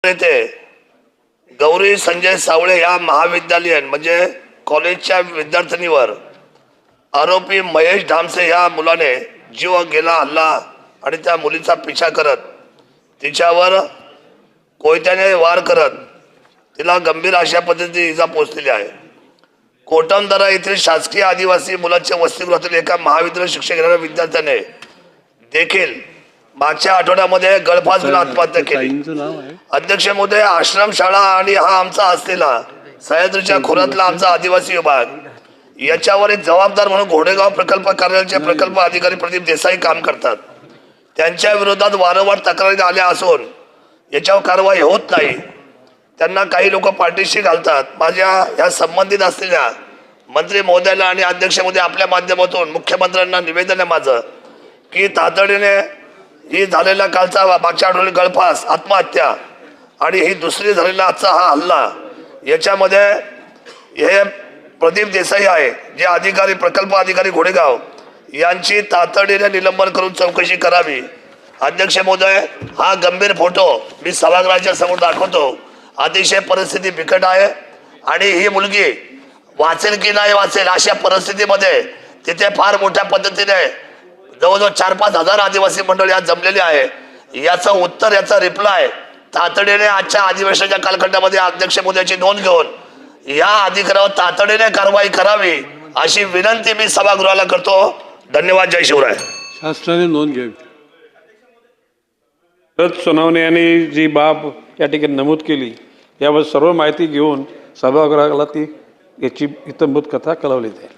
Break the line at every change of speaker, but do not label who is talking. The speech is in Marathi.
येथे गौरी संजय सावळे या महाविद्यालयीन म्हणजे कॉलेजच्या विद्यार्थिनीवर आरोपी महेश ढामसे या मुलाने जीव गेला हल्ला आणि त्या मुलीचा पिछा करत तिच्यावर कोयत्याने वार करत तिला गंभीर अशा पद्धतीने इजा पोहोचलेली आहे। कोटमदरा येथील शासकीय आदिवासी मुलांच्या वसतिगृहातील एका महाविद्यालय शिक्षण घेणाऱ्या विद्यार्थ्याने देखील मागच्या आठवड्यामध्ये गळफास घेऊन आत्महत्या केली। अध्यक्ष महोदय, आश्रम शाळा आणि हा आमचा असलेला सह्याद्रीच्या खोऱ्यातला आमचा आदिवासी विभाग याच्यावर एक जबाबदार म्हणून घोडेगाव प्रकल्प कार्यालयाचे प्रकल्प अधिकारी प्रदीप देसाई काम करतात। त्यांच्या विरोधात वारंवार तक्रारी आल्या असून याच्यावर कारवाई होत नाही। त्यांना काही लोक पाठीशी घालतात। माझ्या या संबंधित असलेल्या मंत्री महोदयाला आणि अध्यक्ष महोदय आपल्या माध्यमातून मुख्यमंत्र्यांना निवेदन आहे माझं की तातडीने ही झालेला कालचा मागच्या आठवड्यात गळफास आत्महत्या आणि ही दुसरी झालेला आजचा हा हल्ला याच्यामध्ये हे प्रदीप देसाई आहे जे अधिकारी प्रकल्प अधिकारी घोडेगाव यांची तातडीने निलंबन करून चौकशी करावी। अध्यक्ष महोदय, हा गंभीर फोटो मी सभागृहाच्या समोर दाखवतो। अतिशय परिस्थिती बिकट आहे आणि ही मुलगी वाचेल की नाही वाचेल अशा परिस्थितीमध्ये तिथे फार मोठ्या पद्धतीने जवळजवळ 4-5 हजार आदिवासी मंडळी आज जमलेली आहे। याचं उत्तर याचा रिप्लाय तातडीने आजच्या अधिवेशनाच्या कालखंडामध्ये अध्यक्ष महोदयाची नोंद घेऊन या अधिकाऱ्यावर तातडीने कारवाई करावी अशी विनंती मी सभागृहाला करतो। धन्यवाद। जय शिवराय।
शासनाने नोंद घ्यावी।
सोनवणे यांनी जी बाब या ठिकाणी नमूद केली यावर सर्व माहिती घेऊन सभागृहाला ती याची इतंभूत कथा कळवली जाईल।